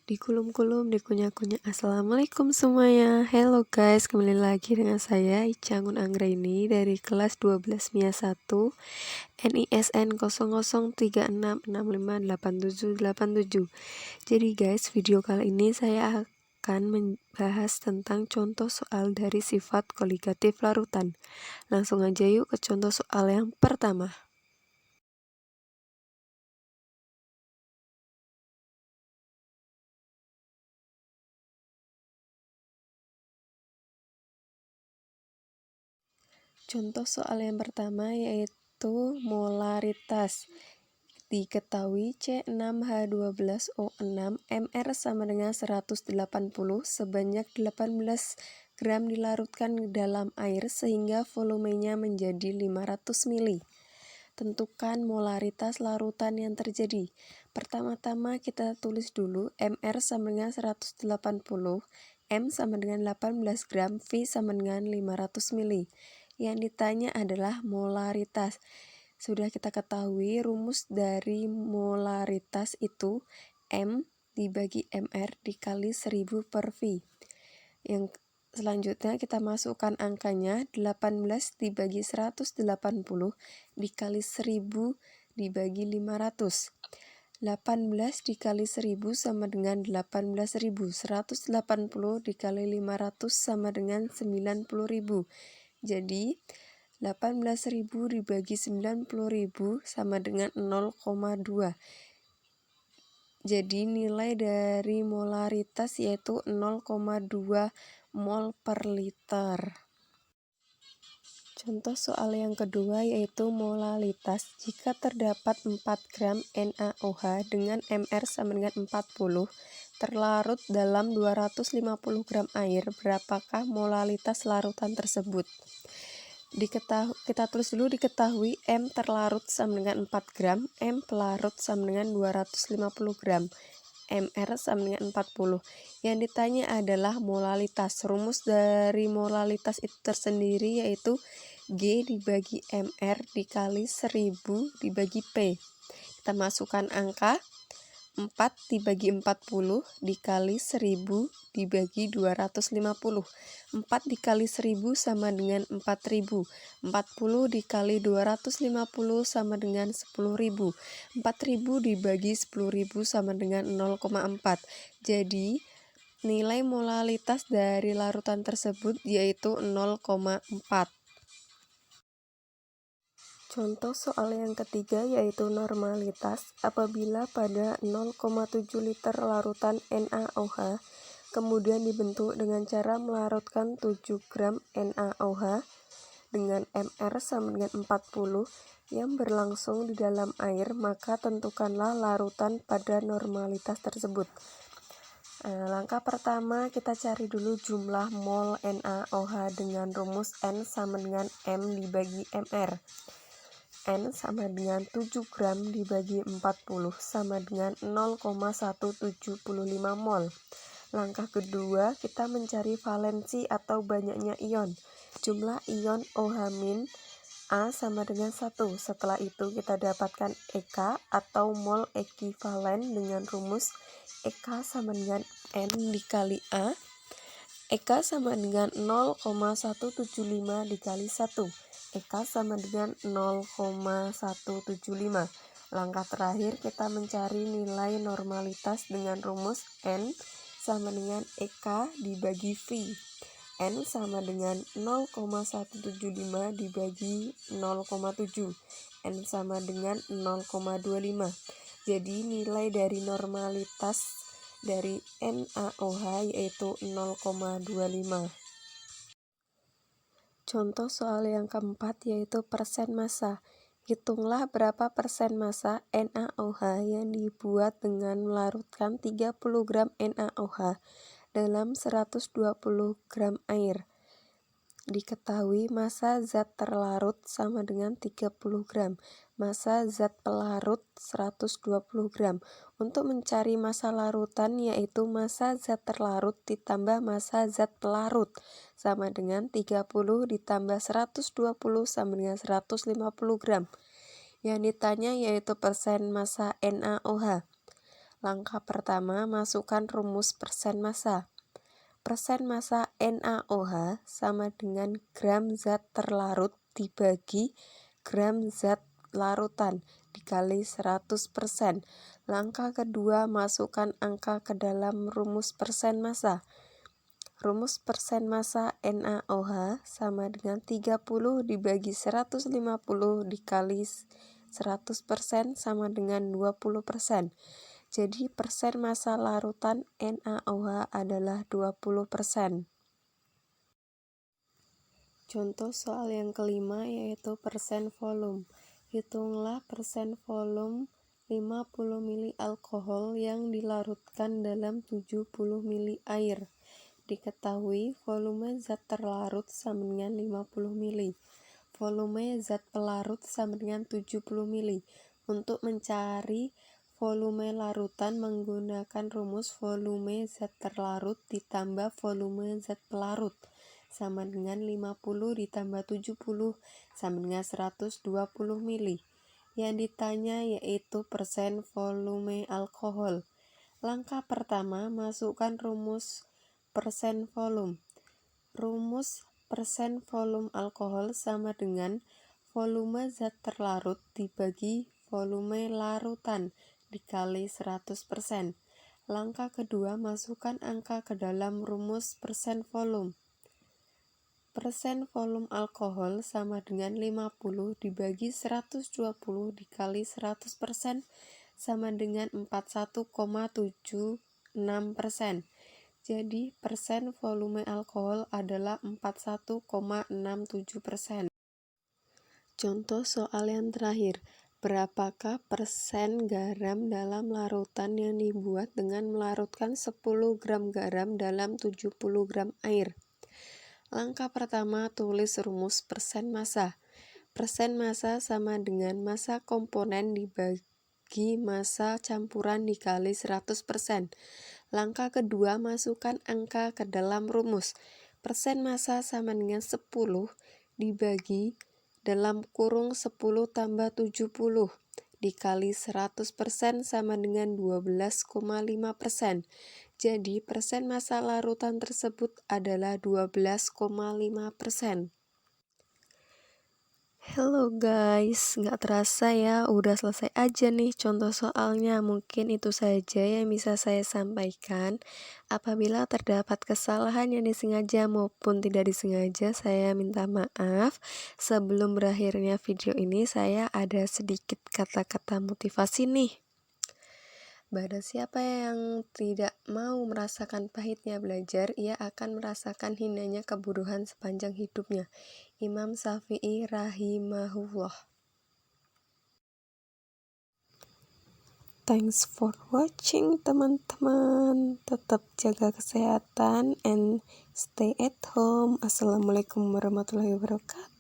Dikulum-kulum, dikunyah-kunyah. Assalamualaikum semuanya. Hello guys, kembali lagi dengan saya Icangun Anggraini dari kelas 12 MIA 1 NISN 0036658787. Jadi guys, video kali ini saya akan membahas tentang contoh soal dari sifat koligatif larutan. Langsung aja yuk ke contoh soal yang pertama. Contoh soal yang pertama yaitu molaritas. Diketahui C6H12O6 Mr sama dengan 180 sebanyak 18 gram dilarutkan ke dalam air sehingga volumenya menjadi 500 ml. Tentukan molaritas larutan yang terjadi. Pertama-tama kita tulis dulu Mr sama dengan 180, M sama dengan 18 gram, V sama dengan 500 ml. Yang ditanya adalah molaritas. Sudah kita ketahui rumus dari molaritas itu M dibagi Mr dikali 1000 per V. Yang selanjutnya kita masukkan angkanya 18 dibagi 180 dikali 1000 dibagi 500. 18 dikali 1000 sama dengan 18.000. 180 dikali 500 sama dengan 90.000. Jadi 18.000 dibagi 90.000 sama dengan 0,2. Jadi nilai dari molaritas yaitu 0,2 mol per liter. Contoh soal yang kedua yaitu molalitas. Jika terdapat 4 gram NaOH dengan Mr sama dengan 40 terlarut dalam 250 gram air, berapakah molalitas larutan tersebut? Kita tulis dulu diketahui M terlarut sama dengan 4 gram, M pelarut sama dengan 250 gram, Mr sama dengan 40. Yang ditanya adalah molalitas. Rumus dari molalitas itu tersendiri yaitu G dibagi Mr dikali 1000 dibagi P. Kita masukkan angka 4 dibagi 40 dikali 1000 dibagi 250. 4 dikali 1000 sama dengan 4000. 40 dikali 250 sama dengan 10.000. 4000 dibagi 10.000 sama dengan 0,4. Jadi nilai molalitas dari larutan tersebut yaitu 0,4. Contoh soal yang ketiga yaitu normalitas. Apabila pada 0,7 liter larutan NaOH kemudian dibentuk dengan cara melarutkan 7 gram NaOH dengan Mr sama dengan 40 yang berlangsung di dalam air, maka tentukanlah larutan pada normalitas tersebut. Langkah pertama kita cari dulu jumlah mol NaOH dengan rumus N sama dengan M dibagi Mr. N sama dengan 7 gram dibagi 40 sama dengan 0,175 mol. Langkah kedua, kita mencari valensi atau banyaknya ion. Jumlah ion OH- A sama dengan 1. Setelah itu kita dapatkan EK atau mol ekivalen dengan rumus EK sama dengan N dikali A. EK sama dengan 0,175 dikali 1. EK sama dengan 0,175. Langkah terakhir kita mencari nilai normalitas dengan rumus N sama dengan EK dibagi V. N sama dengan 0,175 dibagi 0,7. N sama dengan 0,25. Jadi nilai dari normalitas dari NaOH yaitu 0,25. Contoh soal yang keempat yaitu persen massa. Hitunglah berapa persen massa NaOH yang dibuat dengan melarutkan 30 gram NaOH dalam 120 gram air. Diketahui massa zat terlarut sama dengan 30 gram, massa zat pelarut 120 gram. Untuk mencari massa larutan yaitu massa zat terlarut ditambah massa zat pelarut. sama dengan 30 ditambah 120 sama dengan 150 gram. Yang ditanya yaitu persen massa NaOH. Langkah pertama, masukkan rumus persen massa. Persen massa NaOH sama dengan gram zat terlarut dibagi gram zat larutan dikali 100%. Langkah kedua, masukkan angka ke dalam rumus persen massa. Rumus persen massa NaOH sama dengan 30 dibagi 150 dikali 100% sama dengan 20%. Jadi persen massa larutan NaOH adalah 20%. Contoh soal yang kelima yaitu persen volume. Hitunglah persen volume 50 ml alkohol yang dilarutkan dalam 70 ml air. Diketahui volume zat terlarut sama dengan 50 ml. Volume zat pelarut sama dengan 70 ml. Untuk mencari volume larutan menggunakan rumus volume zat terlarut ditambah volume zat pelarut sama dengan 50 ditambah 70 sama dengan 120 ml. Yang ditanya yaitu persen volume alkohol. Langkah pertama, masukkan rumus persen volume. Rumus persen volume alkohol sama dengan volume zat terlarut dibagi volume larutan dikali 100%. Langkah kedua, masukkan angka ke dalam rumus persen volume. Persen volume alkohol sama dengan 50 dibagi 120 dikali 100% sama dengan 41,76%. Jadi persen volume alkohol adalah 41,67%. Contoh soal yang terakhir. Berapakah persen garam dalam larutan yang dibuat dengan melarutkan 10 gram garam dalam 70 gram air? Langkah pertama, tulis rumus persen massa. Persen massa sama dengan massa komponen dibagi massa campuran dikali 100%. Langkah kedua, masukkan angka ke dalam rumus. Persen massa sama dengan 10 dibagi dalam kurung 10 tambah 70 dikali 100% sama dengan 12,5%. Jadi persen massa larutan tersebut adalah 12,5%. Halo guys, nggak terasa ya udah selesai aja nih contoh soalnya. Mungkin itu saja yang bisa saya sampaikan. Apabila terdapat kesalahan yang disengaja maupun tidak disengaja, saya minta maaf. Sebelum berakhirnya video ini, saya ada sedikit kata-kata motivasi nih. Barang siapa yang tidak mau merasakan pahitnya belajar, ia akan merasakan hinanya kebodohan sepanjang hidupnya. Imam Syafi'i rahimahullah. Thanks for watching teman-teman. Tetap jaga kesehatan and stay at home. Assalamualaikum warahmatullahi wabarakatuh.